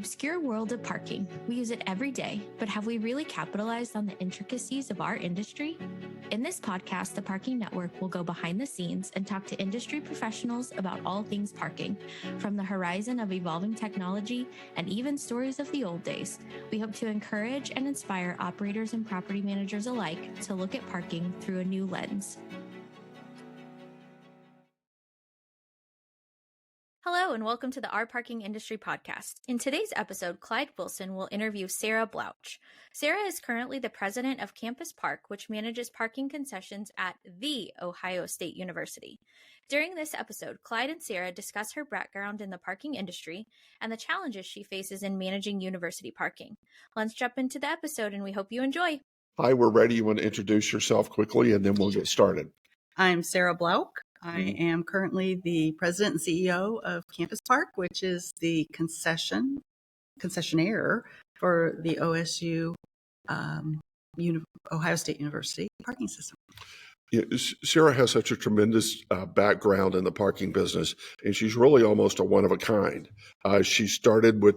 obscure world of parking. We use it every day, but have we really capitalized on the intricacies of our industry? In this podcast, the Parking Network will go behind the scenes and talk to industry professionals about all things parking, from the horizon of evolving technology and even stories of the old days. We hope to encourage and inspire operators and property managers alike to look at parking through a new lens. Hello, and welcome to the Our Parking Industry Podcast. In today's episode, Clyde Wilson will interview Sarah Blouch. Sarah is currently the president of CampusParc, which manages parking concessions at The Ohio State University. During this episode, Clyde and Sarah discuss her background in the parking industry and the challenges she faces in managing university parking. Let's jump into the episode, and we hope you enjoy. Hi, we're ready. You want to introduce yourself quickly, and then we'll get started. I'm Sarah Blouch. I am currently the president and CEO of CampusParc, which is the concessionaire for the OSU Ohio State University parking system. Yeah, Sarah has such a tremendous background in the parking business, and she's really almost a one of a kind. She started with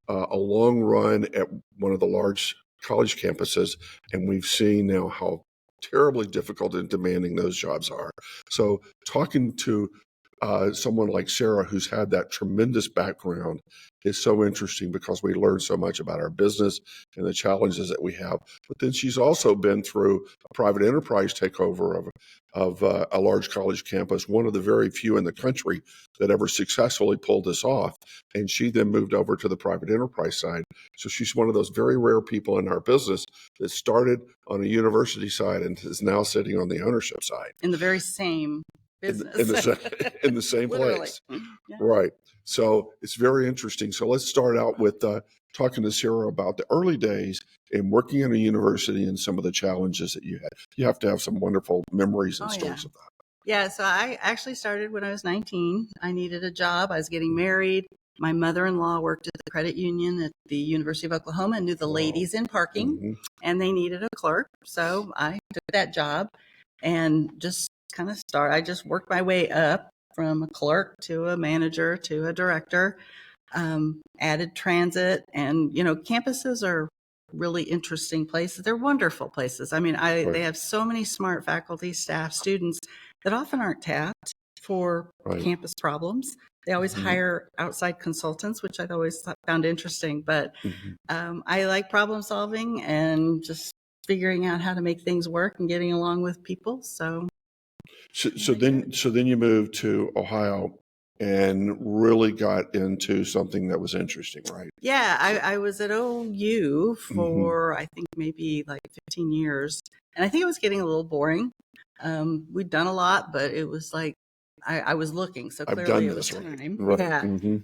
a long run at one of the large college campuses, and we've seen now how terribly difficult and demanding those jobs are. So talking to someone like Sarah, who's had that tremendous background, is so interesting because we learn so much about our business and the challenges that we have. But then she's also been through a private enterprise takeover of a large college campus, one of the very few in the country that ever successfully pulled this off. And she then moved over to the private enterprise side. So she's one of those very rare people in our business that started on a university side and is now sitting on the ownership side. In the very same business. In the same place. Yeah. Right. So it's very interesting. So let's start out with talking to Sarah about the early days in working in a university and some of the challenges that you had. You have to have some wonderful memories and stories of that. Yeah, so I actually started when I was 19. I needed a job. I was getting married. My mother-in-law worked at the credit union at the University of Oklahoma and knew the ladies in parking, and they needed a clerk. So I took that job and just kind of I just worked my way up from a clerk to a manager to a director, added transit. And, campuses are really interesting places. They're wonderful places. I mean, they have so many smart faculty, staff, students that often aren't tapped for campus problems. They always hire outside consultants, which I've always found interesting. But I like problem solving and just figuring out how to make things work and getting along with people. So then you moved to Ohio and really got into something that was interesting, right? Yeah, I was at OU for I think maybe like 15 years, and I think it was getting a little boring. We'd done a lot, but it was like I was looking, so clearly it was time. Right. Yeah.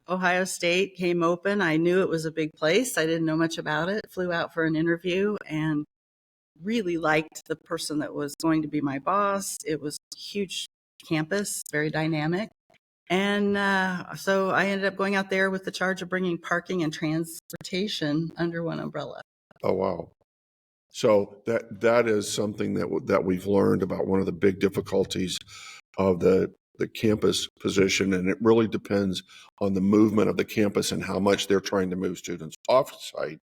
Ohio State came open. I knew it was a big place. I didn't know much about it. Flew out for an interview and really liked the person that was going to be my boss. It was a huge campus, very dynamic. And so I ended up going out there with the charge of bringing parking and transportation under one umbrella. Oh, wow. So that is something that we've learned about one of the big difficulties of the campus position, and it really depends on the movement of the campus and how much they're trying to move students off site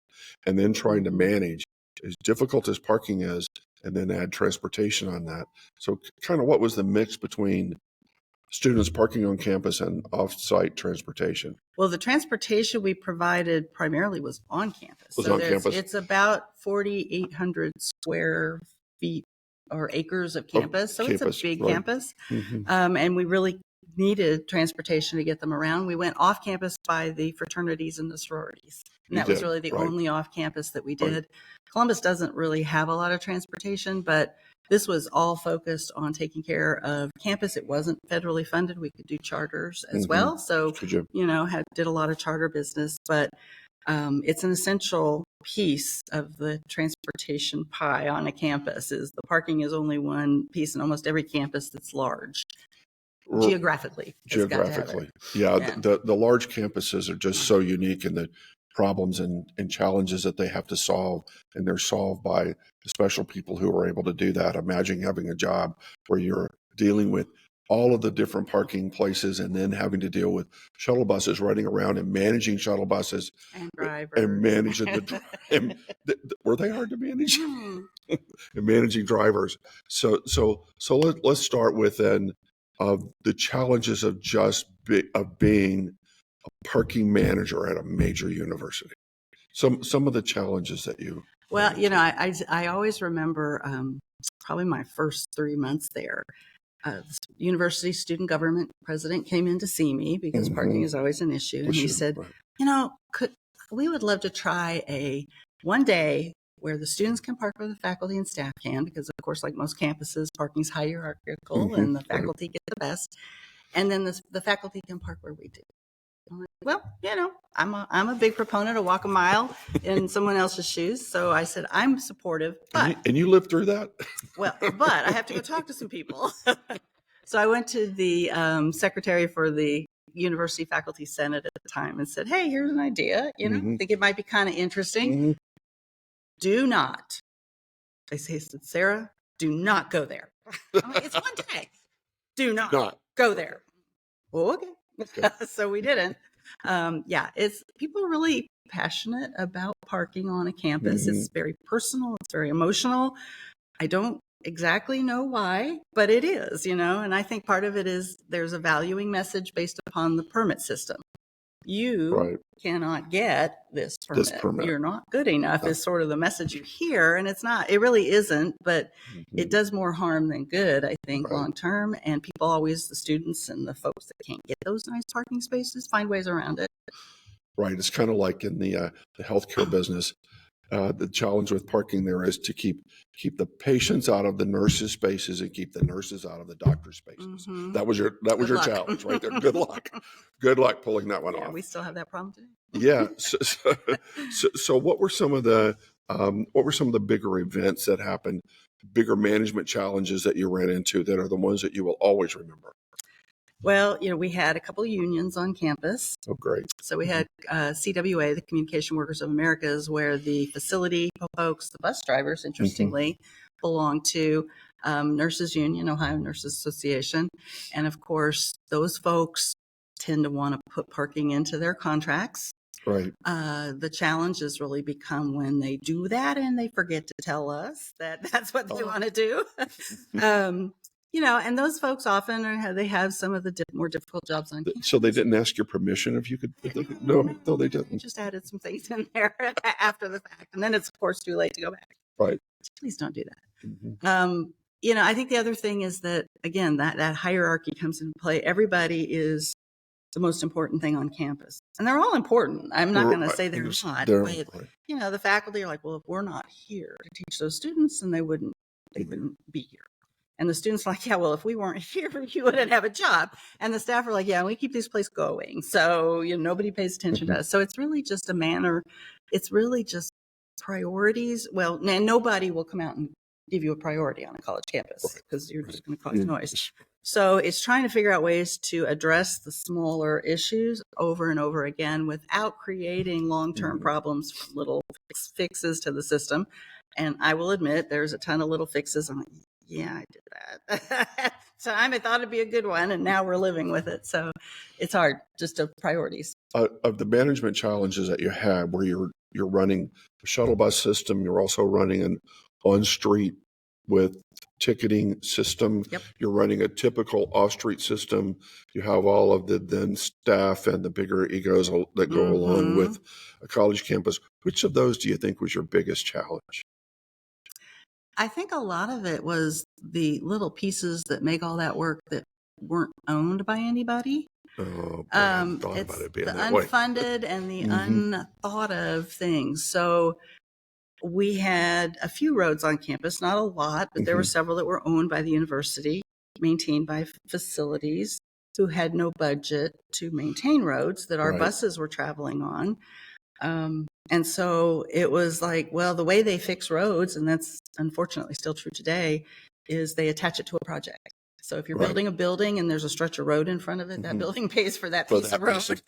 and then trying to manage. As difficult as parking is, and then add transportation on that. So kind of what was the mix between students parking on campus and off-site transportation? Well, the transportation we provided primarily was on campus. It's about 4,800 square feet or acres of campus. It's a big campus. And we really needed transportation to get them around. We went off campus by the fraternities and the sororities. And that was really the only off campus that we did. Columbus doesn't really have a lot of transportation, but this was all focused on taking care of campus. It wasn't federally funded. We could do charters as well. So, did a lot of charter business, but it's an essential piece of the transportation pie on a campus. Is the parking is only one piece in almost every campus that's large. Geographically. Yeah. The large campuses are just so unique in the problems and challenges that they have to solve, and they're solved by the special people who are able to do that. Imagine having a job where you're dealing with all of the different parking places, and then having to deal with shuttle buses running around and managing shuttle buses And drivers. and managing were they hard to manage? And managing drivers. So let's start with then the challenges of of being a parking manager at a major university. Some of the challenges that you. Well, I always remember probably my first 3 months there. The university student government president came in to see me because parking is always an issue. And he said, we would love to try one day where the students can park where the faculty and staff can, because of course, like most campuses, parking is hierarchical and the faculty get the best. And then the faculty can park where we do. Well, I'm a big proponent of walk a mile in someone else's shoes. So I said, I'm supportive. But, and you lived through that? Well, but I have to go talk to some people. So I went to the secretary for the University Faculty Senate at the time and said, hey, here's an idea. I think it might be kind of interesting. Do not. They said, Sarah, do not go there. I'm like, it's one day. Do not go there. Well, okay. So we didn't. People are really passionate about parking on a campus. It's very personal. It's very emotional. I don't exactly know why, but it is, and I think part of it is there's a valuing message based upon the permit system. You cannot get this permit. You're not good enough is sort of the message you hear. And it really isn't, but it does more harm than good, I think, long term. And people always, the students and the folks that can't get those nice parking spaces, find ways around it. Right. It's kind of like in the healthcare business. The challenge with parking there is to keep the patients out of the nurses' spaces and keep the nurses out of the doctors' spaces. That was your challenge right there. Good luck pulling that one off. We still have that problem today. Yeah. So what were some of the bigger events that happened, bigger management challenges that you ran into that are the ones that you will always remember? Well, we had a couple of unions on campus. Oh, great. So we had CWA, the Communication Workers of America, is where the facility folks, the bus drivers, interestingly, belong to Nurses Union, Ohio Nurses Association. And of course, those folks tend to want to put parking into their contracts. Right. The challenges really become when they do that and they forget to tell us that that's what they want to do. And those folks often they have some of the more difficult jobs on campus. So they didn't ask your permission if you could? No, they didn't. They just added some things in there after the fact. And then it's, of course, too late to go back. Right. Please don't do that. I think the other thing is that, again, that hierarchy comes into play. Everybody is the most important thing on campus. And they're all important. I'm not going to say they're not. But, the faculty are like, well, if we're not here to teach those students, then they wouldn't be here. And the students are like, yeah, well, if we weren't here, you wouldn't have a job. And the staff are like, yeah, we keep this place going. So, nobody pays attention to us. So it's really just it's really just priorities. Well, nobody will come out and give you a priority on a college campus because you're just going to cause noise. So it's trying to figure out ways to address the smaller issues over and over again without creating long-term problems from little fixes to the system. And I will admit there's a ton of little fixes. I'm like, yeah, I did that. So I thought it'd be a good one, and now we're living with it. So it's hard, just to priorities. Of the management challenges that you had, where you're running a shuttle bus system, you're also running an on-street with ticketing system. Yep. You're running a typical off-street system. You have all of the then staff and the bigger egos that go along with a college campus. Which of those do you think was your biggest challenge? I think a lot of it was the little pieces that make all that work that weren't owned by anybody. Oh, I thought it's about it being the that unfunded and the unthought of things. So we had a few roads on campus, not a lot, but there were several that were owned by the university, maintained by facilities who had no budget to maintain roads that our buses were traveling on. And so it was like, well, the way they fix roads, and that's unfortunately still true today, is they attach it to a project. So if you're building a building and there's a stretch of road in front of it, that building pays for that piece of road,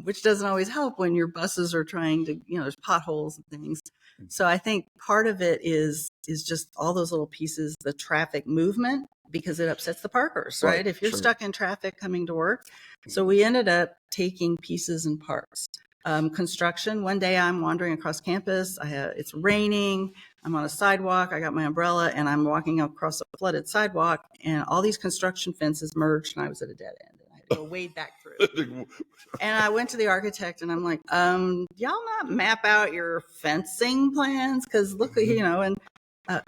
which doesn't always help when your buses are trying to, there's potholes and things. So I think part of it is just all those little pieces, the traffic movement because it upsets the parkers, right? If you're sure. stuck in traffic coming to work. So we ended up taking pieces and parts. Construction, one day I'm wandering across campus. It's raining. I'm on a sidewalk. I got my umbrella and I'm walking across a flooded sidewalk, and all these construction fences merged and I was at a dead end. And I had to go wade back through. And I went to the architect and I'm like, y'all not map out your fencing plans? Because look, and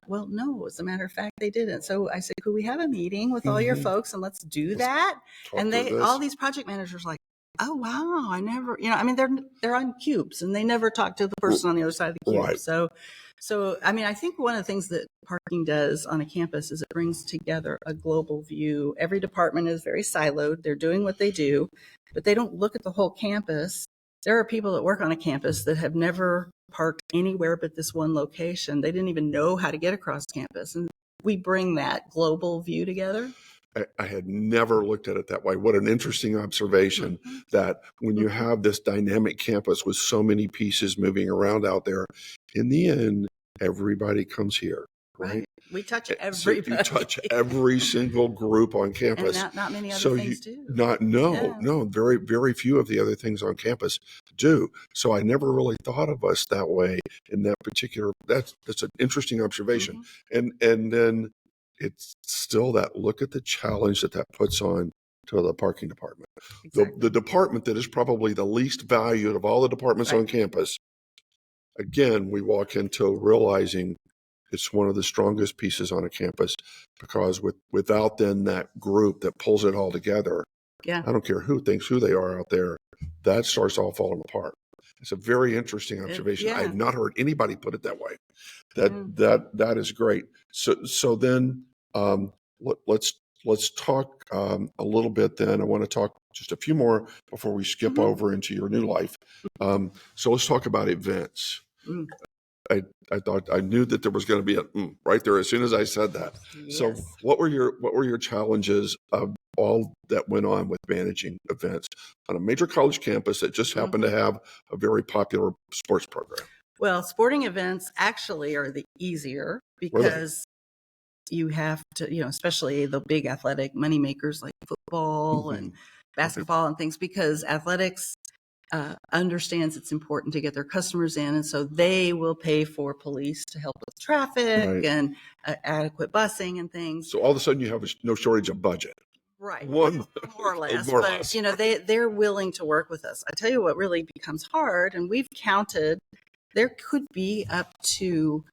well, no, as a matter of fact, they didn't. So I said, could we have a meeting with all your folks and let's do that? And all these project managers like, oh, wow, I never, they're on cubes and they never talk to the person on the other side of the cube. Right. So, I think one of the things that parking does on a campus is it brings together a global view. Every department is very siloed. They're doing what they do, but they don't look at the whole campus. There are people that work on a campus that have never parked anywhere but this one location. They didn't even know how to get across campus. And we bring that global view together. I had never looked at it that way. What an interesting observation that when you have this dynamic campus with so many pieces moving around out there, in the end, everybody comes here, right? We touch everybody. So you touch every single group on campus. And not many other things do. No, very, very few of the other things on campus do. So I never really thought of us that way in that particular, that's an interesting observation. And then it's still that look at the challenge that puts on to the parking department. Exactly. The department that is probably the least valued of all the departments on campus. Again, we walk into realizing it's one of the strongest pieces on a campus, because without then that group that pulls it all together, I don't care who thinks who they are out there, that starts all falling apart. It's a very interesting observation. I have not heard anybody put it that way. That is great. So then let's talk a little bit. Then I want to talk just a few more before we skip over into your new life. So let's talk about events. I thought I knew that there was going to be a right there as soon as I said that. Yes. So what were your challenges of all that went on with managing events on a major college campus that just happened to have a very popular sports program? Well, sporting events actually are the easier because you have to, especially the big athletic moneymakers like football and basketball and things, because athletics understands it's important to get their customers in. And so they will pay for police to help with traffic and adequate busing and things. So all of a sudden you have no shortage of budget. Right. More or less. But, they're willing to work with us. I tell you what really becomes hard, and we've counted, there could be up to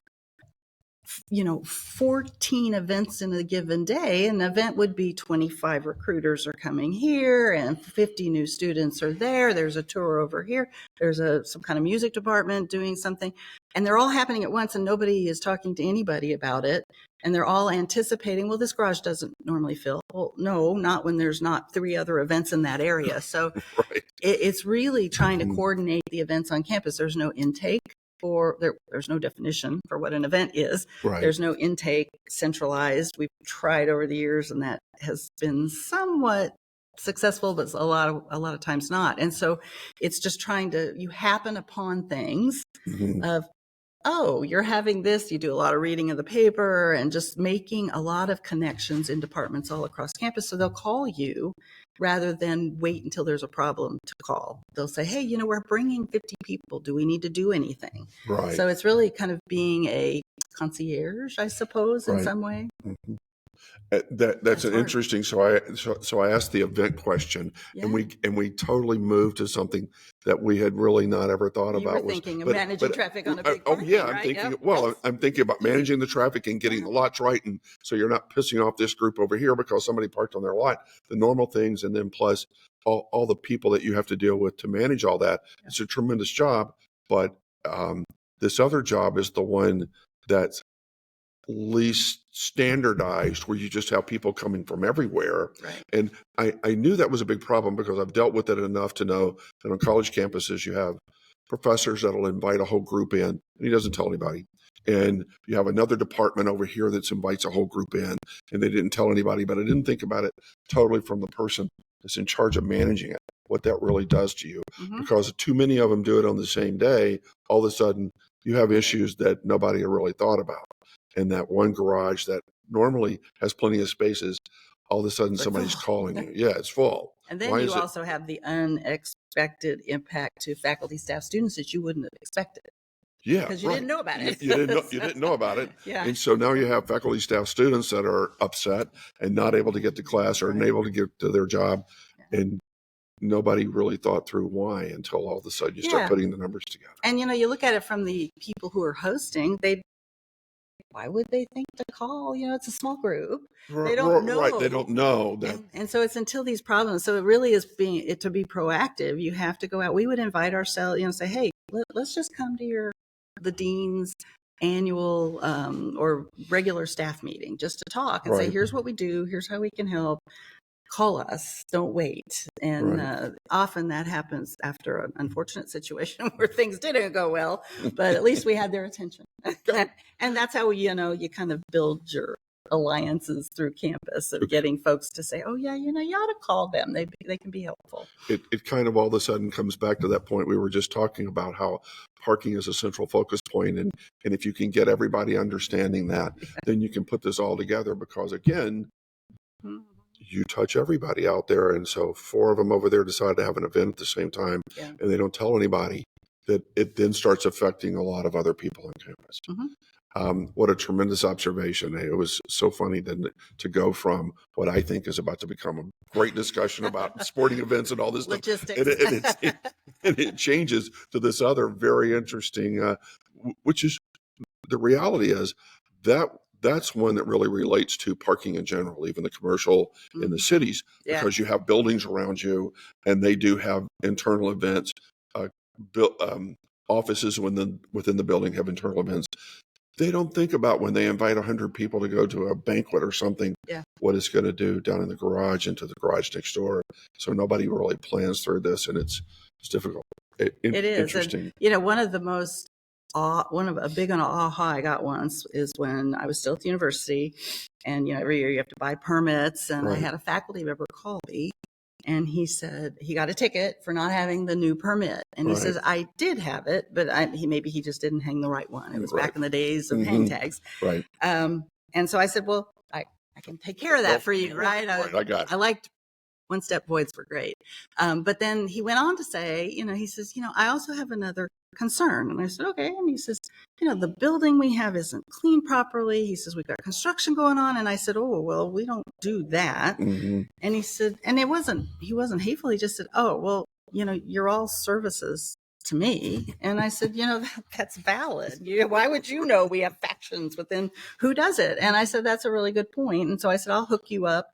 14 events in a given day. An event would be 25 recruiters are coming here and 50 new students are there. There's a tour over here. There's some kind of music department doing something, and they're all happening at once and nobody is talking to anybody about it. And they're all anticipating, well, this garage doesn't normally fill. Well, no, not when there's not 3 other events in that area. So it's really trying to coordinate the events on campus. There's no intake. There's no definition for what an event is. There's no intake centralized. We've tried over the years, and that has been somewhat successful, but a lot of times not. And so it's just you happen upon things of, oh, you're having this. You do a lot of reading of the paper and just making a lot of connections in departments all across campus. So they'll call you rather than wait until there's a problem to call. They'll say, hey, we're bringing 50 people. Do we need to do anything? Right. So it's really kind of being a concierge, I suppose, in some way. That's an interesting. So I asked the event question, and we totally moved to something that we had really not ever thought about. You were thinking of managing traffic on a big parking, I'm thinking. Well, I'm thinking about managing the traffic and getting the lots right, and so you're not pissing off this group over here because somebody parked on their lot. The normal things, and then plus all the people that you have to deal with to manage all that. It's a tremendous job, but this other job is the one that's least standardized, where you just have people coming from everywhere. Right. And I knew that was a big problem because I've dealt with it enough to know that on college campuses you have professors that'll invite a whole group in and he doesn't tell anybody. And you have another department over here that invites a whole group in and they didn't tell anybody, but I didn't think about it totally from the person that's in charge of managing it, what that really does to you. Because too many of them do it on the same day, all of a sudden you have issues that nobody really thought about. And that one garage that normally has plenty of spaces, all of a sudden somebody's calling you. Yeah, it's full. And then you also have the unexpected impact to faculty, staff, students that you wouldn't have expected. Yeah, because you didn't know about it. You didn't know about it. Yeah. And so now you have faculty, staff, students that are upset and not able to get to class or unable to get to their job. And nobody really thought through why until all of a sudden you start putting the numbers together. And, you look at it from the people who are hosting, why would they think to call? It's a small group. They don't know. Right. They don't know that. And so it's until these problems. So it really is to be proactive. You have to go out. We would invite ourselves, say, hey, let's just come to the dean's annual or regular staff meeting just to talk and say, here's what we do. Here's how we can help. Call us, don't wait. And often that happens after an unfortunate situation where things didn't go well, but at least we had their attention. And that's how, you kind of build your alliances through campus of getting folks to say, oh yeah, you ought to call them. They can be helpful. It kind of all of a sudden comes back to that point we were just talking about, how parking is a central focus point. And if you can get everybody understanding that, then you can put this all together, because again, you touch everybody out there. And so 4 of them over there decide to have an event at the same time, and they don't tell anybody, that it then starts affecting a lot of other people on campus. What a tremendous observation. It was so funny to go from what I think is about to become a great discussion about sporting events and all this logistics stuff. And it changes to this other very interesting, which is, the reality is that's one that really relates to parking in general, even the commercial in the cities, because you have buildings around you and they do have internal events. Offices within the building have internal events. They don't think about, when they invite 100 people to go to a banquet or something, what it's going to do down in the garage, into the garage next door. So nobody really plans through this, and it's difficult. It is interesting. And, one of the most a big aha I got once is when I was still at the university, and every year you have to buy permits, and I had a faculty member call me, and he said he got a ticket for not having the new permit, and he says, I did have it, but he just didn't hang the right one. It was back in the days of hang tags, and so I said, well, I can take care of that for you, right? I got it. I liked one-step voids were great, but then he went on to say, he says, I also have another concern. And I said, okay. And he says, the building we have isn't cleaned properly. He says, we've got construction going on. And I said, oh, well, we don't do that. And he said, and he wasn't hateful. He just said, oh, well, you're all services to me. And I said, that's valid. Why would you know we have factions within who does it? And I said, that's a really good point. And so I said, I'll hook you up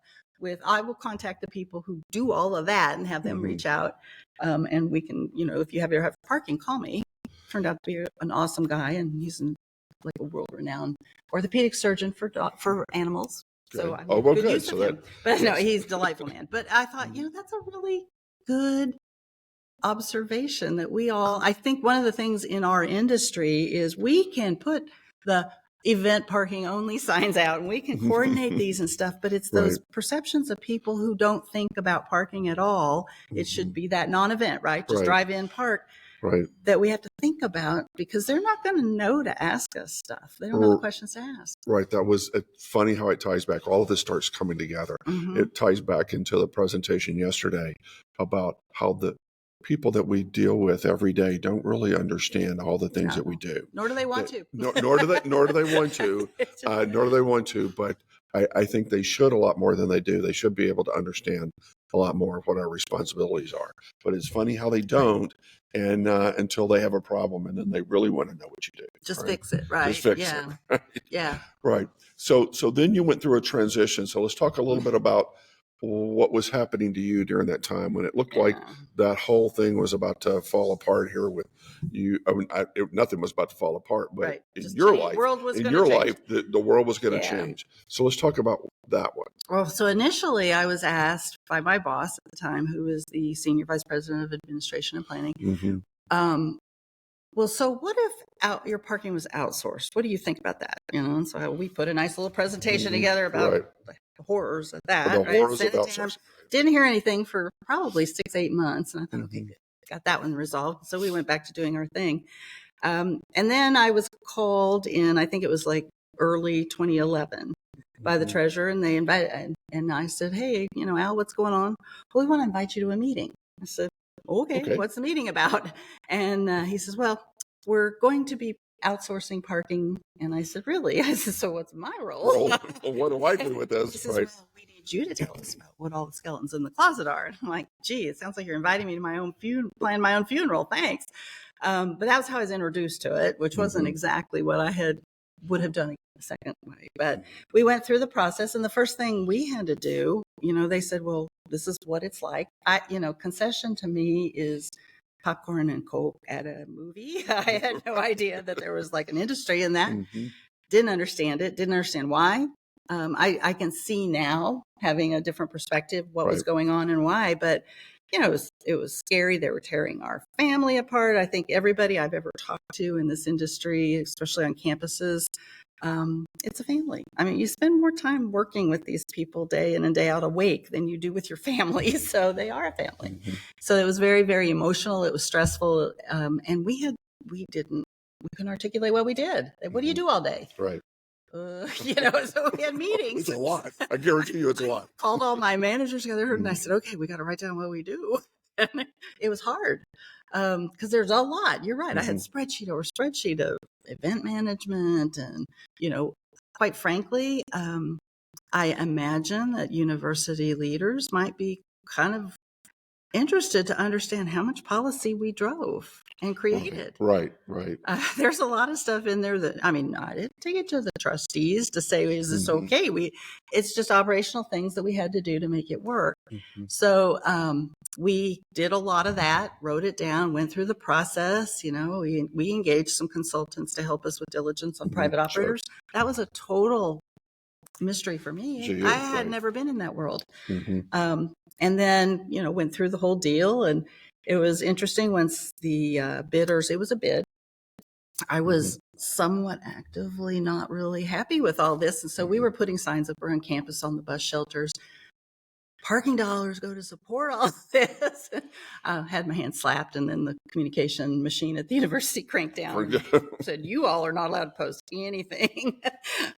I will contact the people who do all of that and have them reach out. And we can, if you ever have parking, call me. Turned out to be an awesome guy, and he's like a world-renowned orthopedic surgeon for animals. Good. So I'm good use of him. But no, he's a delightful man. But I thought, that's a really good observation that I think one of the things in our industry is we can put the event parking only signs out, and we can coordinate these and stuff, but it's those perceptions of people who don't think about parking at all. It should be that non-event, right? Just drive in, park, that we have to think about, because they're not going to know to ask us stuff. They don't know the questions to ask. Right. That was funny how it ties back. All of this starts coming together. It ties back into the presentation yesterday about how the people that we deal with every day don't really understand all the things that we do. Nor do they want to. Nor do they want to. Nor do they want to. But I think they should a lot more than they do. They should be able to understand a lot more of what our responsibilities are. But it's funny how they don't, and until they have a problem, and then they really want to know what you do. Just fix it, right? Just fix it. Right? Yeah. Right. So then you went through a transition. So let's talk a little bit about what was happening to you during that time when it looked like that whole thing was about to fall apart here with you. I mean, nothing was about to fall apart, but in your life, the world was going to change. So let's talk about that one. Well, so initially I was asked by my boss at the time, who was the Senior Vice President of Administration and Planning, well, so what if your parking was outsourced? What do you think about that? And so we put a nice little presentation together about the horrors of that. The horrors of outsourcing. Didn't hear anything for probably 6-8 months. And I thought, okay, good. Got that one resolved. So we went back to doing our thing. And then I was called in, I think it was like early 2011. by the treasurer, and they invited, and I said, hey, Al, what's going on? Well, we want to invite you to a meeting. I said, okay. What's the meeting about? And he says, well, we're going to be outsourcing parking. And I said, really? I said, so what's my role? Well, what do I do with this? He says, well, we need you to tell us about what all the skeletons in the closet are. And I'm like, gee, it sounds like you're inviting me to my own plan my own funeral. Thanks. But that was how I was introduced to it, which wasn't exactly what I would have done a second way. But we went through the process, and the first thing we had to do, they said, well, this is what it's like. Concession to me is popcorn and Coke at a movie. I had no idea that there was like an industry in that. Didn't understand it. Didn't understand why. I can see now, having a different perspective, what was going on and why. But it was scary. They were tearing our family apart. I think everybody I've ever talked to in this industry, especially on campuses, it's a family. I mean, you spend more time working with these people day in and day out awake than you do with your family. So they are a family. So it was very, very emotional. It was stressful. And we couldn't articulate what we did. What do you do all day? Right. So we had meetings. It's a lot. I guarantee you it's a lot. Called all my managers together and I said, okay, we got to write down what we do. And it was hard because there's a lot. You're right. I had spreadsheet over spreadsheet of event management. And, quite frankly, I imagine that university leaders might be kind of interested to understand how much policy we drove and created. Right. There's a lot of stuff in there that, I didn't take it to the trustees to say, is this okay? It's just operational things that we had to do to make it work. So we did a lot of that, wrote it down, went through the process. We engaged some consultants to help us with diligence on private operators. That was a total mystery for me. I had never been in that world. And then, went through the whole deal. And it was interesting once the bidders, it was a bid. I was somewhat actively not really happy with all this. And so we were putting signs up around campus on the bus shelters. Parking dollars go to support all this. I had my hand slapped, and then the communication machine at the university cranked down and said, you all are not allowed to post anything.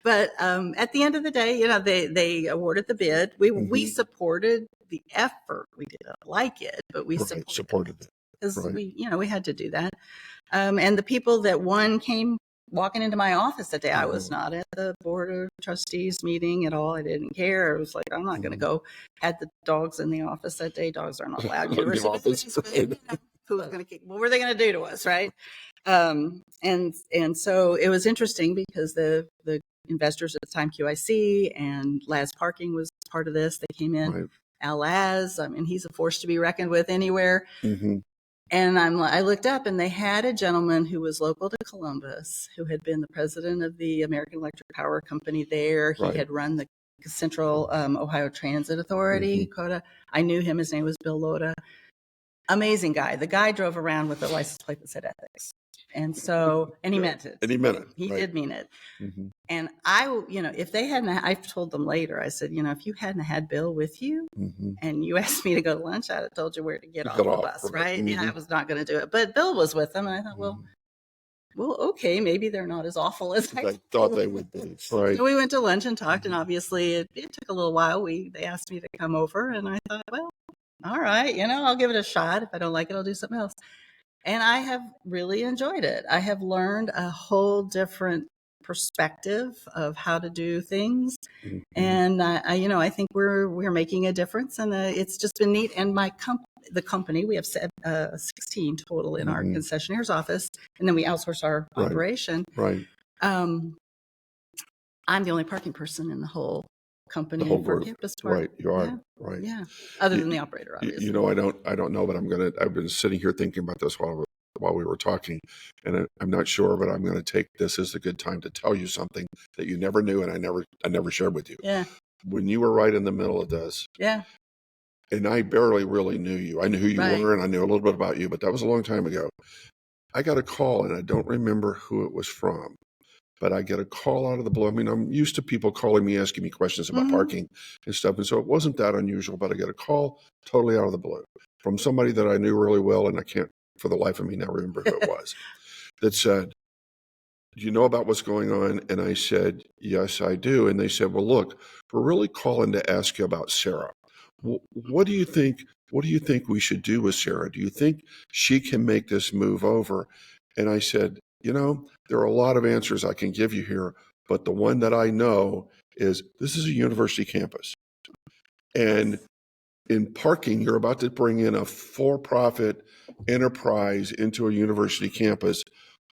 But at the end of the day, they awarded the bid. We supported the effort. We didn't like it, but we supported it. Because we had to do that. And the people that won came walking into my office that day. I was not at the board of trustees meeting at all. I didn't care. I was like, I'm not going to go. Had the dogs in the office that day. Dogs are not allowed. Who was going to kick? What were they going to do to us, right? And so it was interesting because the investors at the time, QIC and Laz Parking was part of this. They came in. Al Laz, he's a force to be reckoned with anywhere. And I looked up, and they had a gentleman who was local to Columbus, who had been the president of the American Electric Power Company there. He had run the Central Ohio Transit Authority, COTA. I knew him. His name was Bill Loda. Amazing guy. The guy drove around with a license plate that said ethics. And so, and he meant it. And he meant it. He did mean it. And if they hadn't, I've told them later, I said, if you hadn't had Bill with you and you asked me to go to lunch, I'd have told you where to get off the bus, right? I was not going to do it. But Bill was with them. And I thought, well, okay, maybe they're not as awful as I thought they would be. Right. So we went to lunch and talked, and obviously it took a little while. They asked me to come over, and I thought, well, all right, I'll give it a shot. If I don't like it, I'll do something else. And I have really enjoyed it. I have learned a whole different perspective of how to do things. And I think we're making a difference, and it's just been neat. And the company, we have 16 total in our concessionaire's office, and then we outsource our operation. Right. I'm the only parking person in the whole company for CampusParc. Right, you are. Right. Yeah. Other than the operator, obviously. I don't know, but I've been sitting here thinking about this while we were talking, and I'm not sure, but I'm going to take this as a good time to tell you something that you never knew, and I never shared with you. Yeah. When you were right in the middle of this. Yeah. And I barely really knew you. I knew who you were, and I knew a little bit about you, but that was a long time ago. I got a call, and I don't remember who it was from. But I get a call out of the blue. I'm used to people calling me, asking me questions about parking and stuff. And so it wasn't that unusual, but I get a call totally out of the blue from somebody that I knew really well. And I can't for the life of me now remember who it was that said, do you know about what's going on? And I said, yes, I do. And they said, well, look, we're really calling to ask you about Sarah. What do you think? What do you think we should do with Sarah? Do you think she can make this move over? And I said, there are a lot of answers I can give you here, but the one that I know is this is a university campus. And in parking, you're about to bring in a for-profit enterprise into a university campus.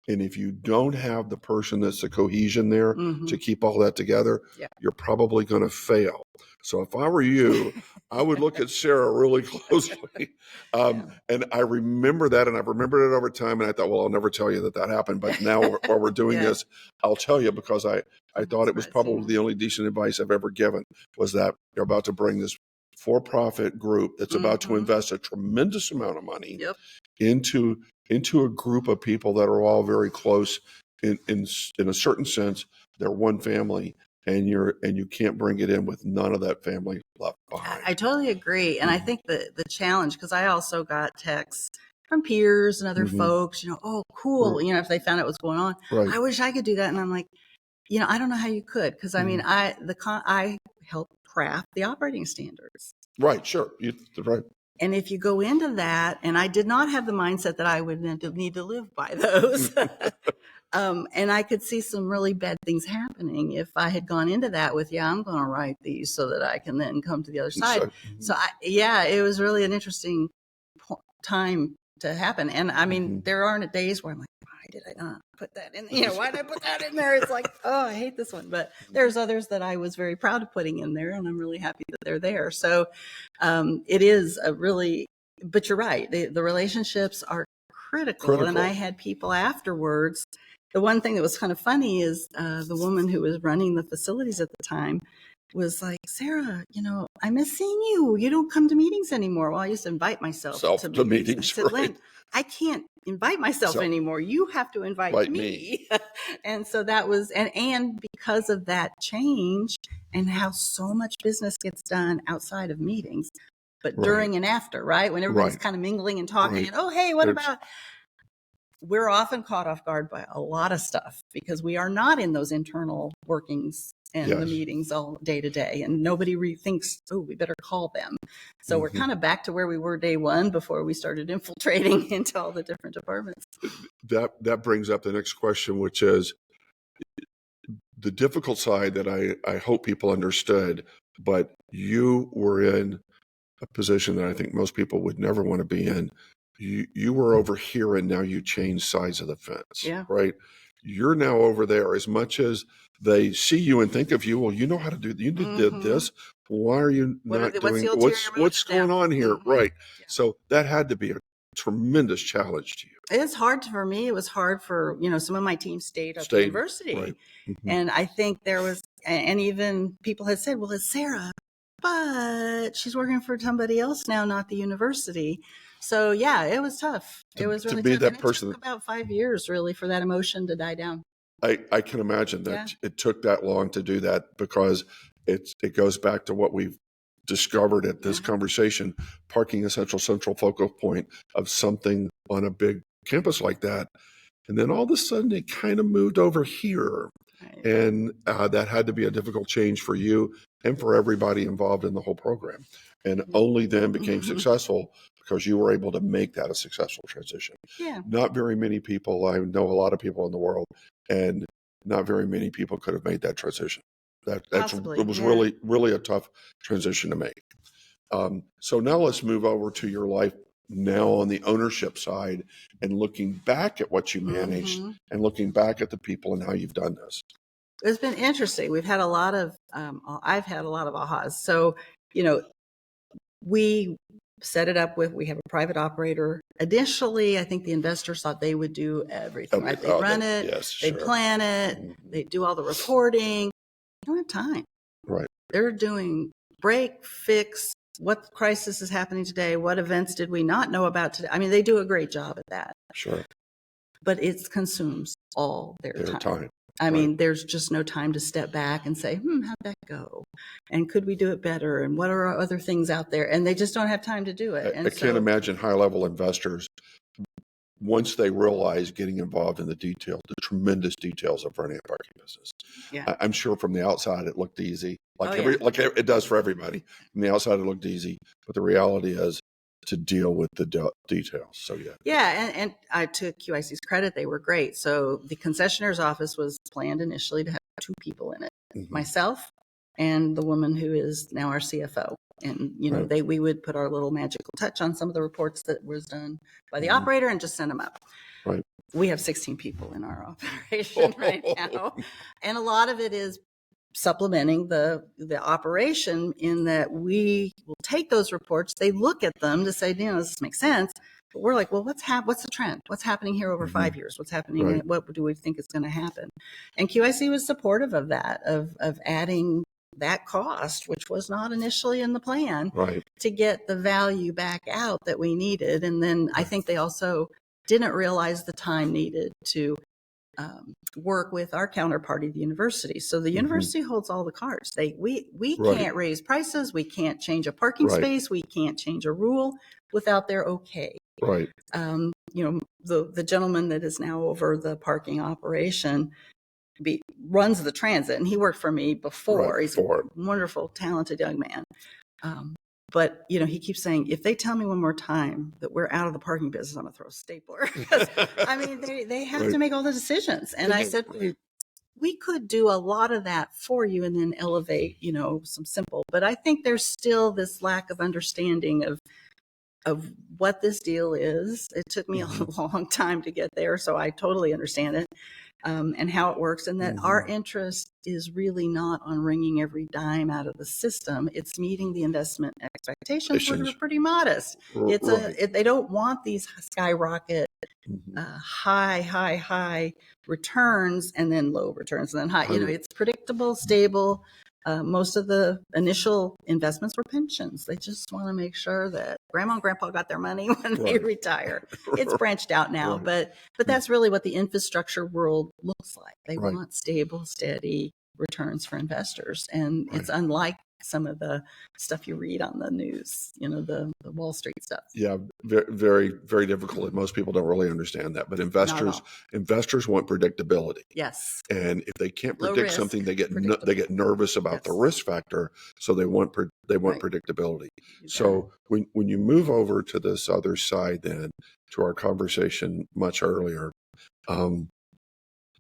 And if you don't have the person that's the cohesion there to keep all that together, you're probably going to fail. So if I were you, I would look at Sarah really closely. And I remember that, and I've remembered it over time. And I thought, well, I'll never tell you that happened. But now while we're doing this, I'll tell you, because I thought it was probably the only decent advice I've ever given, was that you're about to bring this for-profit group that's about to invest a tremendous amount of money into a group of people that are all very close in a certain sense. They're one family, and you can't bring it in with none of that family left behind. I totally agree. And I think the challenge, because I also got texts from peers and other folks, oh, cool. If they found out what's going on, I wish I could do that. And I'm like, I don't know how you could, because I mean, I helped craft the operating standards. Right. Sure. Right. And if you go into that, and I did not have the mindset that I would need to live by those. And I could see some really bad things happening if I had gone into that with, I'm going to write these so that I can then come to the other side. So it was really an interesting time to happen. And I mean, there aren't days where I'm like, why did I not put that in? Why did I put that in there? It's like, oh, I hate this one. But there's others that I was very proud of putting in there, and I'm really happy that they're there. So it is a really, but you're right. The relationships are critical. And I had people afterwards. The one thing that was kind of funny is the woman who was running the facilities at the time was like, Sarah, I miss seeing you. You don't come to meetings anymore. Well, I used to invite myself to meetings. I said, Lynn, I can't invite myself anymore. You have to invite me. And so that was, and because of that change and how so much business gets done outside of meetings, but during and after, right? When everybody's kind of mingling and talking and, oh, hey, what about... We're often caught off guard by a lot of stuff because we are not in those internal workings and the meetings all day to day, and nobody rethinks, oh, we better call them. So we're kind of back to where we were day one before we started infiltrating into all the different departments. That brings up the next question, which is the difficult side that I hope people understood, but you were in a position that I think most people would never want to be in. You were over here, and now you change sides of the fence, right? You're now over there. As much as they see you and think of you, well, you know how to do. You did this. Why are you not doing? What's going on here, right? Yeah. So that had to be a tremendous challenge to you. It's hard for me. It was hard for some of my team stayed at the university, and I think there was, and even people had said, well, it's Sarah, but she's working for somebody else now, not the university. So it was tough. It was really tough. That person. It took about 5 years really for that emotion to die down. I can imagine that it took that long to do that, because it goes back to what we've discovered at this conversation. Parking is central focal point of something on a big campus like that. And then all of a sudden it kind of moved over here. Right. And that had to be a difficult change for you and for everybody involved in the whole program. And only then became successful because you were able to make that a successful transition. Yeah. Not very many people, I know a lot of people in the world, and not very many people could have made that transition. It was really, really a tough transition to make. So now let's move over to your life now on the ownership side and looking back at what you managed and looking back at the people and how you've done this. It's been interesting. We've had a lot of, I've had a lot of ahas. So, we set it up we have a private operator. Initially, I think the investors thought they would do everything, right? They run it, they plan it, they do all the reporting. They don't have time. Right. They're doing break, fix, what crisis is happening today, what events did we not know about today. I mean, they do a great job at that. Sure. But it consumes all their time. I mean, there's just no time to step back and say, how'd that go? And could we do it better? And what are other things out there? And they just don't have time to do it. I can't imagine high-level investors once they realize getting involved in the tremendous details of running a parking business. Yeah. I'm sure from the outside it looked easy, like Oh, yeah. like it does for everybody. From the outside it looked easy, but the reality is to deal with the details. So yeah. Yeah, and I took QIC's credit; they were great. So the concessionaire's office was planned initially to have 2 people in it, myself and the woman who is now our CFO. And we would put our little magical touch on some of the reports that was done by the operator and just send them up. Right. We have 16 people in our operation right now, and a lot of it is supplementing the operation in that we will take those reports, they look at them to say, does this make sense? But we're like, well, what's the trend? What's happening here over 5 years? What's happening? Right. What do we think is going to happen? And QIC was supportive of that, of adding that cost, which was not initially in the plan, to get the value back out that we needed. And then I think they also didn't realize the time needed to work with our counterparty, the university. So the university holds all the cards. We can't raise prices. We can't change a parking space. We can't change a rule without their okay. Right. The gentleman that is now over the parking operation runs the transit, and he worked for me before. He's a wonderful, talented young man. But, he keeps saying, if they tell me one more time that we're out of the parking business, I'm going to throw a stapler. They have to make all the decisions. And I said, we could do a lot of that for you and then elevate, some simple. But I think there's still this lack of understanding of what this deal is. It took me a long time to get there, so I totally understand it. And how it works, and that our interest is really not on wringing every dime out of the system. It's meeting the investment expectations, which are pretty modest. They don't want these skyrocket, high returns and then low returns and then high. It's predictable, stable. Most of the initial investments were pensions. They just want to make sure that grandma and grandpa got their money when they retire. It's branched out now, but that's really what the infrastructure world looks like. They want stable, steady returns for investors. And it's unlike some of the stuff you read on the news, the Wall Street stuff. Yeah, very, very difficult. And most people don't really understand that. But investors want predictability. Yes. And if they can't predict something, they get nervous about the risk factor. So they want predictability. So when you move over to this other side, then to our conversation much earlier,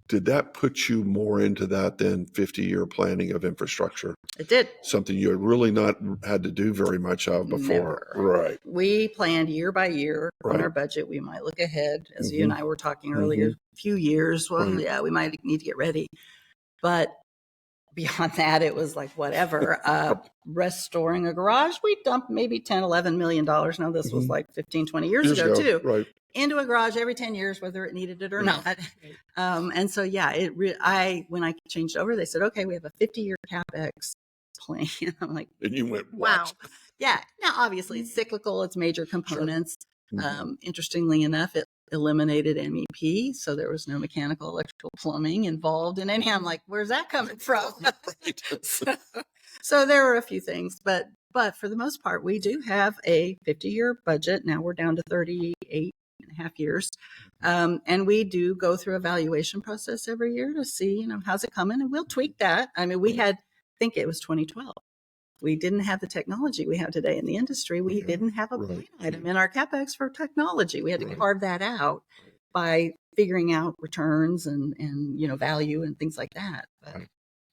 did that put you more into that than 50-year planning of infrastructure? It did. Something you had really not had to do very much of before. Never. Right. We planned year by year on our budget. We might look ahead, as you and I were talking earlier, a few years. Well, we might need to get ready. But beyond that, it was like whatever. Restoring a garage, we dumped maybe $10, $11 million. Now, this was like 15, 20 years ago, too. Right. Into a garage every 10 years, whether it needed it or not. And so, when I changed over, they said, okay, we have a 50-year CapEx plan. I'm like, and you went, wow. Yeah. Now, obviously, it's cyclical. It's major components. Interestingly enough, it eliminated MEP. So there was no mechanical, electrical, plumbing involved in any. I'm like, where's that coming from? So there were a few things, but for the most part, we do have a 50-year budget. Now we're down to 38.5 years. And we do go through a valuation process every year to see, how's it coming? And we'll tweak that. I mean, I think it was 2012. We didn't have the technology we have today in the industry. We didn't have a line item in our CapEx for technology. We had to carve that out by figuring out returns and value and things like that. But,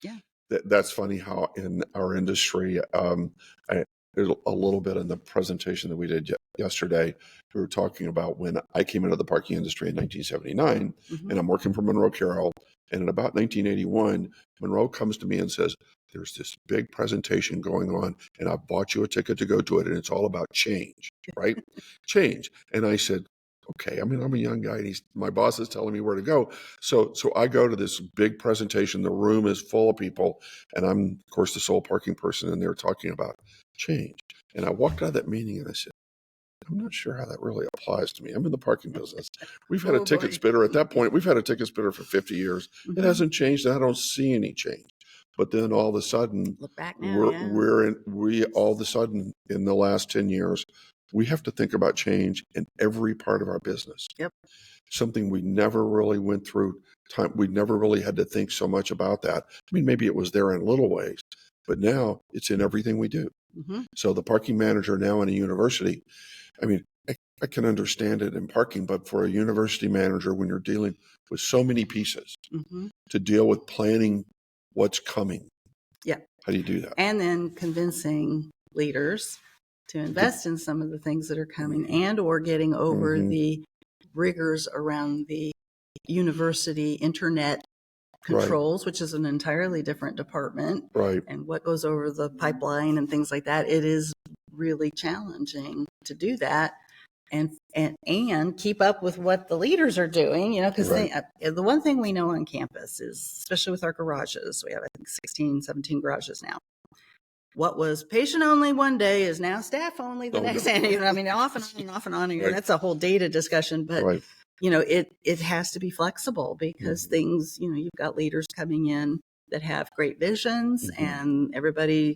yeah. That's funny how in our industry, there's a little bit in the presentation that we did yesterday. We were talking about when I came into the parking industry in 1979, and I'm working for Monroe Carroll. And in about 1981, Monroe comes to me and says, there's this big presentation going on, and I bought you a ticket to go to it, and it's all about change, right? Change. And I said, okay, I'm a young guy, and my boss is telling me where to go. So I go to this big presentation. The room is full of people, and I'm, of course, the sole parking person, and they're talking about change. And I walked out of that meeting, and I said, I'm not sure how that really applies to me. I'm in the parking business. We've had a ticket spitter at that point. We've had a ticket spitter for 50 years. It hasn't changed, and I don't see any change. But then all of a sudden, look back now, we all of a sudden in the last 10 years, we have to think about change in every part of our business. Yep. Something we never really went through time. We never really had to think so much about that. I mean, maybe it was there in little ways, but now it's in everything we do. Mm-hmm. So the parking manager now in a university, I mean, I can understand it in parking, but for a university manager, when you're dealing with so many pieces Mm-hmm. to deal with planning what's coming. Yeah. How do you do that? And then convincing leaders to invest in some of the things that are coming and or getting over Mm-hmm. the rigors around the university internet controls, which is an entirely different department, Right. and what goes over the pipeline and things like that. It is really challenging to do that and keep up with what the leaders are doing, because Right. the one thing we know on campus is, especially with our garages, we have, I think, 16, 17 garages now. What was patient only one day is now staff only the next. And I mean, off and on and off and on. Right. That's a whole data discussion, but Right. it has to be flexible because things, you've got leaders coming in that have great visions, and everybody,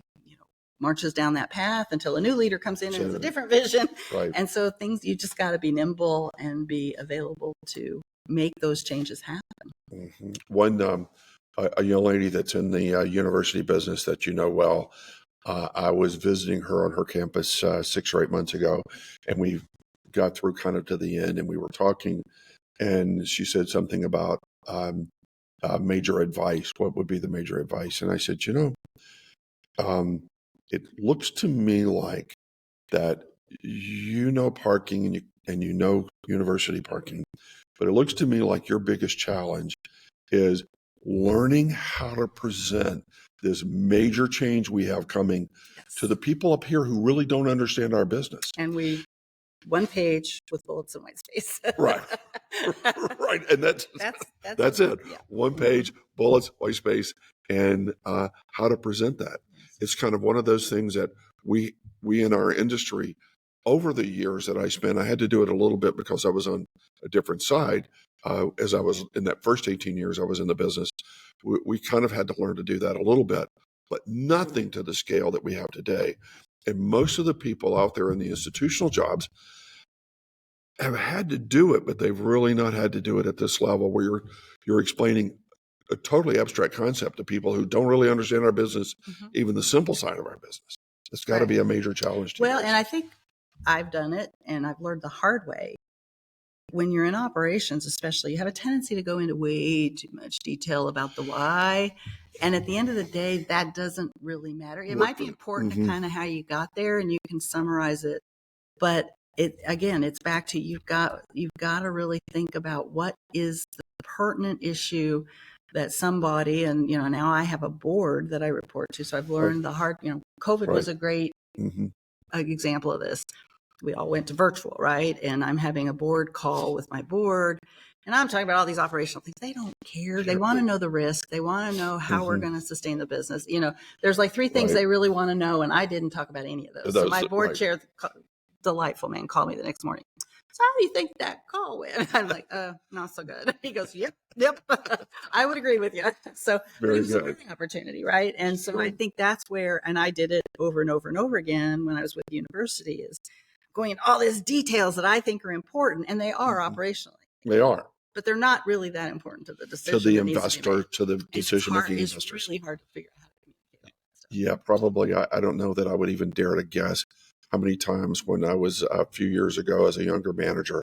marches down that path until a new leader comes in and has a different vision. Right. And so you just got to be nimble and be available to make those changes happen. Mm-hmm. One, a young lady that's in the university business that you know well, I was visiting her on her campus 6 or 8 months ago, and we got through kind of to the end, and we were talking, and she said something about major advice. What would be the major advice? And I said, it looks to me like that parking and university parking, but it looks to me like your biggest challenge is learning how to present this major change we have coming to the people up here who really don't understand our business. And one page with bullets and white space. Right. Right. And that's it. Yeah. One page, bullets, white space, and how to present that. It's kind of one of those things that we in our industry, over the years that I spent, I had to do it a little bit because I was on a different side. As I was in that first 18 years I was in the business, we kind of had to learn to do that a little bit, but nothing to the scale that we have today. And most of the people out there in the institutional jobs have had to do it, but they've really not had to do it at this level where you're explaining a totally abstract concept to people who don't really understand our business, even the simple side of our business. It's got to be a major challenge. Well, and I think I've done it and I've learned the hard way. When you're in operations, especially, you have a tendency to go into way too much detail about the why. And at the end of the day, that doesn't really matter. It might be important to kind of how you got there and you can summarize it. But it's back to you've got to really think about what is the pertinent issue that somebody, and now I have a board that I report to. So I've learned the hard, COVID was a great example of this. We all went to virtual, right? And I'm having a board call with my board and I'm talking about all these operational things. They don't care. They want to know the risk. They want to know how we're going to sustain the business. There's like 3 things they really want to know. And I didn't talk about any of those. So my board chair, delightful man, called me the next morning. So how do you think that call went? I'm like, not so good. He goes, yep. I would agree with you. So it's a learning opportunity, right? And so I think that's where, and I did it over and over and over again when I was with the university, is going into all these details that I think are important, and they are operationally. They are. But they're not really that important to the decision. To the investor, to the decision-making investors. It's really hard to figure out how to communicate all that stuff. Yeah, probably. I don't know that I would even dare to guess how many times when I was a few years ago as a younger manager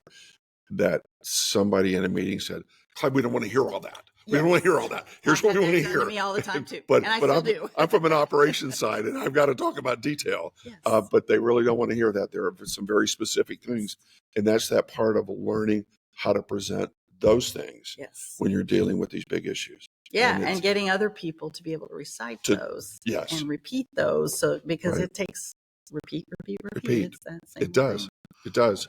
that somebody in a meeting said, Clyde, we don't want to hear all that. We don't want to hear all that. Here's what we want to hear. Me all the time too. but and I do. I'm from an operations side, and I've got to talk about detail. Yes. But they really don't want to hear that. There are some very specific things, and that's that part of learning how to present those things when you're dealing with these big issues. Yeah, and getting other people to be able to recite those and repeat those. So because it takes repeat. It's that same It does. thing. It does.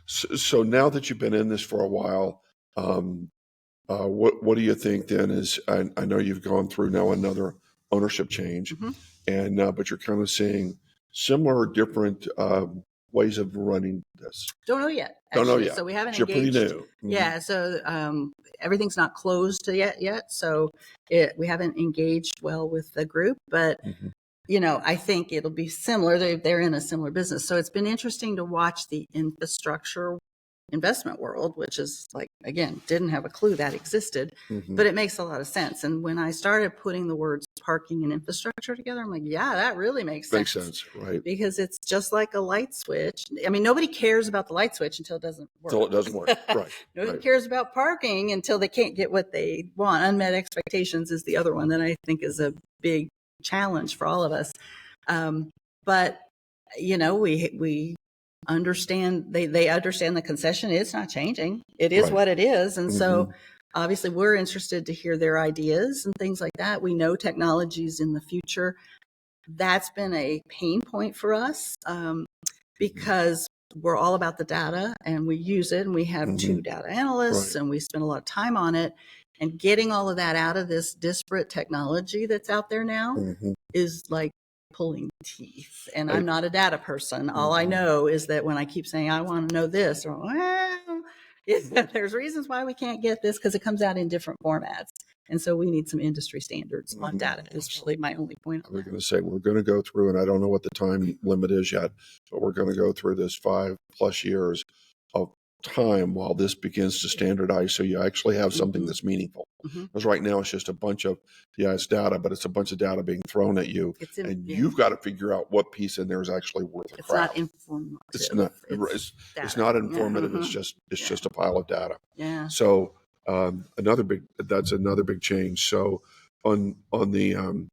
So now that you've been in this for a while, what do you think then is, I know you've gone through now another ownership change, and but you're kind of seeing similar or different ways of running this. Don't know yet. Don't know yet. So we haven't You're engaged. Pretty new. Yeah. So everything's not closed yet. So we haven't engaged well with the group, but I think it'll be similar. They're in a similar business. So it's been interesting to watch the infrastructure investment world, which is like, again, didn't have a clue that existed, but it makes a lot of sense. And when I started putting the words parking and infrastructure together, I'm like, yeah, that really makes sense. Makes sense, right? Because it's just like a light switch. I mean, nobody cares about the light switch until it doesn't work. Until it doesn't work, right. Nobody cares about parking until they can't get what they want. Unmet expectations is the other one that I think is a big challenge for all of us. But we understand, they understand the concession is not changing. It is what it is. And so obviously we're interested to hear their ideas and things like that. We know technologies in the future. That's been a pain point for us because we're all about the data and we use it, and we have 2 data analysts and we spend a lot of time on it. And getting all of that out of this disparate technology that's out there now is like pulling teeth. And I'm not a data person. All I know is that when I keep saying, I want to know this, or, well, there's reasons why we can't get this because it comes out in different formats. And so we need some industry standards on data is really my only point. We're going to say we're going to go through, and I don't know what the time limit is yet, but we're going to go through this 5+ years of time while this begins to standardize, so you actually have something that's meaningful. Because right now it's just a bunch of, it's data, but it's a bunch of data being thrown at you, and you've got to figure out what piece in there is actually worth a crap. It's not informative. It's not informative. It's just a pile of data. Yeah. So that's another big change. So on the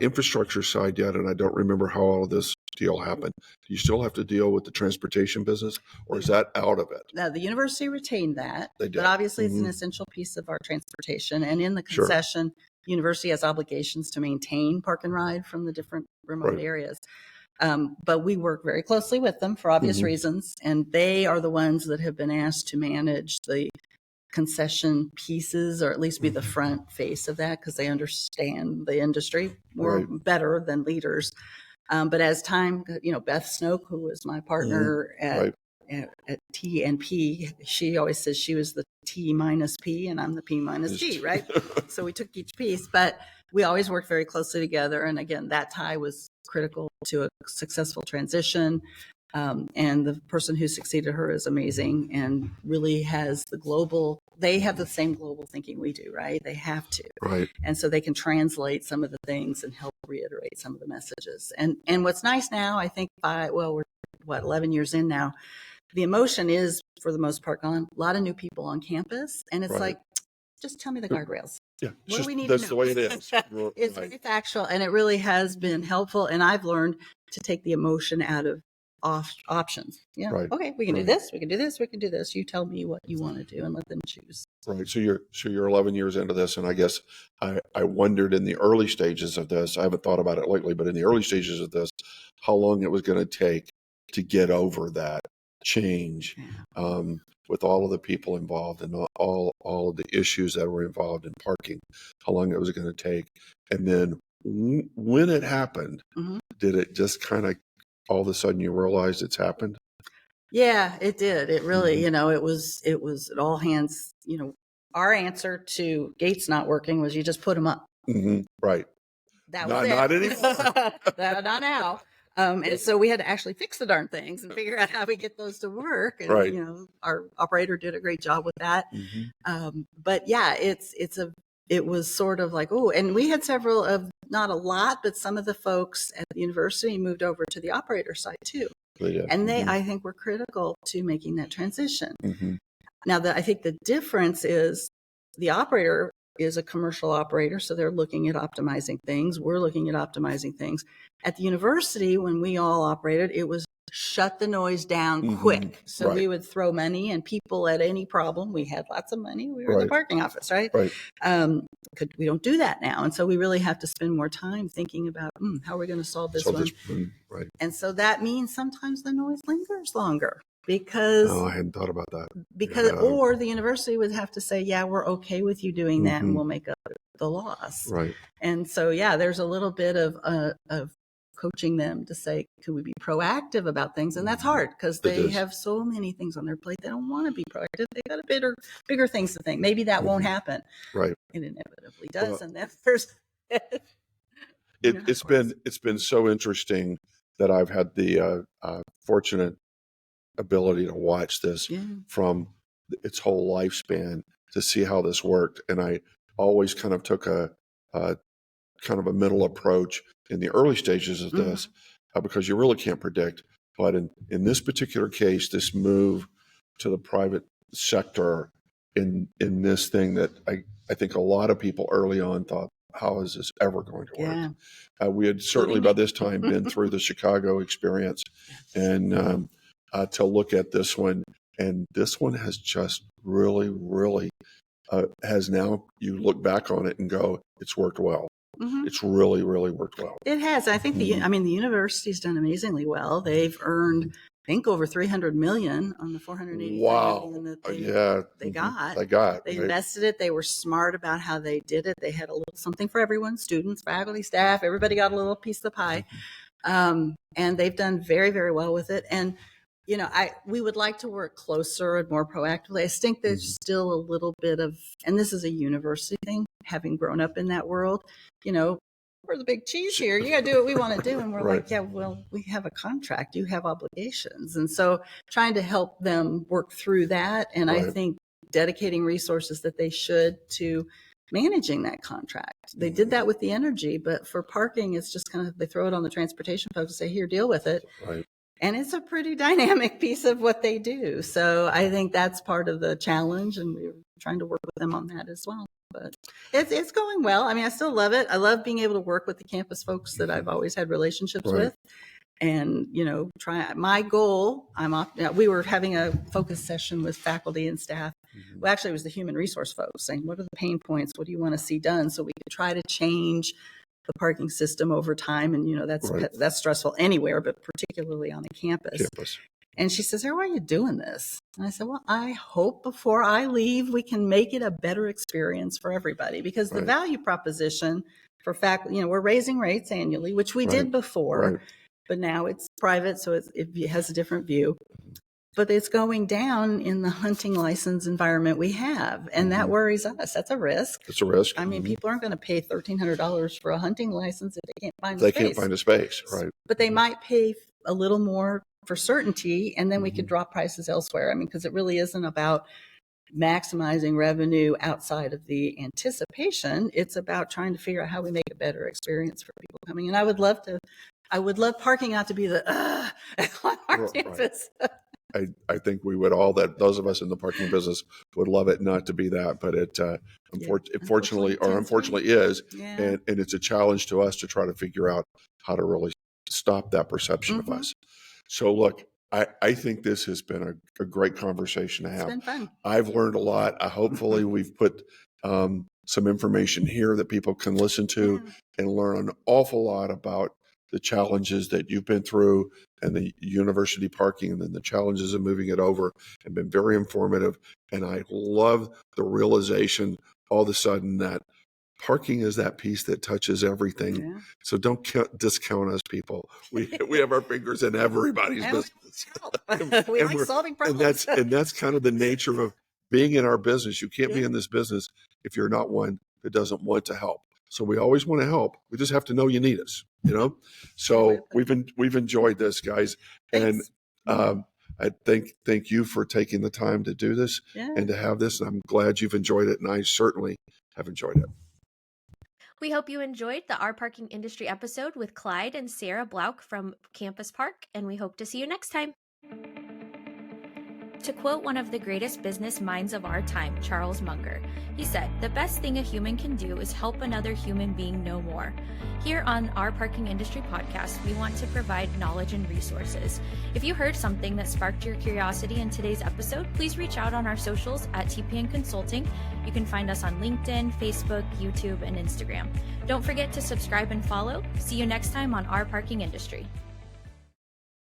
infrastructure side yet, and I don't remember how all of this deal happened. Do you still have to deal with the transportation business, or is that out of it? Now, the university retained that, They did. but obviously it's an essential piece of our transportation. And in the concession, the university has obligations to maintain park and ride from the different remote areas. But we work very closely with them for obvious reasons, and they are the ones that have been asked to manage the concession pieces, or at least be the front face of that, because they understand the industry better than leaders. But as time, Beth Snoke, who was my partner at T&P, she always says she was the T minus P and I'm the P minus T, right? So we took each piece, but we always worked very closely together. And again, that tie was critical to a successful transition. And the person who succeeded her is amazing and really has they have the same global thinking we do, right? They have to. Right. And so they can translate some of the things and help reiterate some of the messages. And what's nice now, I think we're 11 years in now, the emotion is for the most part gone. A lot of new people on campus. And it's like, just tell me the guardrails. Yeah. What do we need that's to know? The way it is. It's very factual, and it really has been helpful. And I've learned to take the emotion out of options. Okay, we can do this, we can do this, we can do this. You tell me what you want to do and let them choose. Right. So you're 11 years into this, and I guess I wondered in the early stages of this, I haven't thought about it lately, but in the early stages of this, how long it was going to take to get over that change with all of the people involved and all of the issues that were involved in parking, how long it was going to take. And then when it happened, did it just kind of all of a sudden you realized it's happened? Yeah, it did. It really, it was at all hands, our answer to gates not working was you just put them up. Right. That was not anymore. Not now. And so we had to actually fix the darn things and figure out how we get those to work. And, our operator did a great job with that. But yeah, it was sort of like, and we had several of, not a lot, but some of the folks at the university moved over to the operator side too. And they, I think, were critical to making that transition. Now, I think the difference is the operator is a commercial operator, so they're looking at optimizing things. We're looking at optimizing things. At the university, when we all operated, it was shut the noise down quick. So we would throw money and people at any problem. We had lots of money. We were in the parking office, right? We don't do that now. And so we really have to spend more time thinking about how are we going to solve this one. And so that means sometimes the noise lingers longer. Because I hadn't thought about that. Or the university would have to say, yeah, we're okay with you doing that, and we'll make up the loss. Right. And so, there's a little bit of coaching them to say, can we be proactive about things? And that's hard because they have so many things on their plate. They don't want to be proactive. They got bigger things to think. Maybe that won't happen. Right. It inevitably does. And then there's it's been so interesting that I've had the fortunate ability to watch this from its whole lifespan to see how this worked. And I always kind of took a kind of a middle approach in the early stages of this because you really can't predict. But in this particular case, this move to the private sector in this thing that I think a lot of people early on thought, how is this ever going to work? We had certainly by this time been through the Chicago experience and to look at this one. And this one has just really, really has now, you look back on it and go, it's worked well. It's really, really worked well. It has. I think the university's done amazingly well. They've earned, I think, over $300 million on the $485 million that they got. They invested it. They were smart about how they did it. They had a little something for everyone: students, faculty, staff. Everybody got a little piece of the pie, and they've done very, very well with it. And we would like to work closer and more proactively. I think there's still a little bit of, and this is a university thing, having grown up in that world, we're the big cheese here. You got to do what we want to do. And we're like, yeah, well, we have a contract. You have obligations. And so trying to help them work through that. And I think dedicating resources that they should to managing that contract. They did that with the energy, but for parking, it's just kind of, they throw it on the transportation folks and say, here, deal with it. And it's a pretty dynamic piece of what they do. So I think that's part of the challenge, and we're trying to work with them on that as well. But it's going well. I mean, I still love it. I love being able to work with the campus folks that I've always had relationships with. And, try my goal. We were having a focus session with faculty and staff. Well, actually, it was the human resource folks saying, what are the pain points? What do you want to see done? So we could try to change the parking system over time. And, that's stressful anywhere, but particularly on a campus. And she says, why are you doing this? And I said, well, I hope before I leave, we can make it a better experience for everybody, because the value proposition for faculty, we're raising rates annually, which we did before, but now it's private. So it has a different view, but it's going down in the hunting license environment we have. And that worries us. That's a risk. It's a risk. I mean, people aren't going to pay $1,300 for a hunting license if they can't find a space. They can't find a space, right. But they might pay a little more for certainty, and then we could drop prices elsewhere. I mean, because it really isn't about maximizing revenue outside of the anticipation. It's about trying to figure out how we make a better experience for people coming. And I would love parking not to be the on our campus. I think we would all, that those of us in the parking business would love it not to be that, but it unfortunately is. And it's a challenge to us to try to figure out how to really stop that perception of us. So look, I think this has been a great conversation to have. It's been fun. I've learned a lot. Hopefully we've put some information here that people can listen to and learn an awful lot about the challenges that you've been through and the university parking, and then the challenges of moving it over, and been very informative. And I love the realization all of a sudden that parking is that piece that touches everything. So don't discount us, people. We have our fingers in everybody's business. We like solving problems. And that's kind of the nature of being in our business. You can't be in this business if you're not one that doesn't want to help. So we always want to help. We just have to know you need us, So we've enjoyed this, guys. Thanks. And I thank you for taking the time to do this and to have this. And I'm glad you've enjoyed it. And I certainly have enjoyed it. We hope you enjoyed the Our Parking Industry episode with Clyde and Sarah Blouch from CampusParc, and we hope to see you next time. To quote one of the greatest business minds of our time, Charles Munger, he said, "The best thing a human can do is help another human being know more." Here on Our Parking Industry podcast, we want to provide knowledge and resources. If you heard something that sparked your curiosity in today's episode, please reach out on our socials at TPN Consulting. You can find us on LinkedIn, Facebook, YouTube, and Instagram. Don't forget to subscribe and follow. See you next time on Our Parking Industry.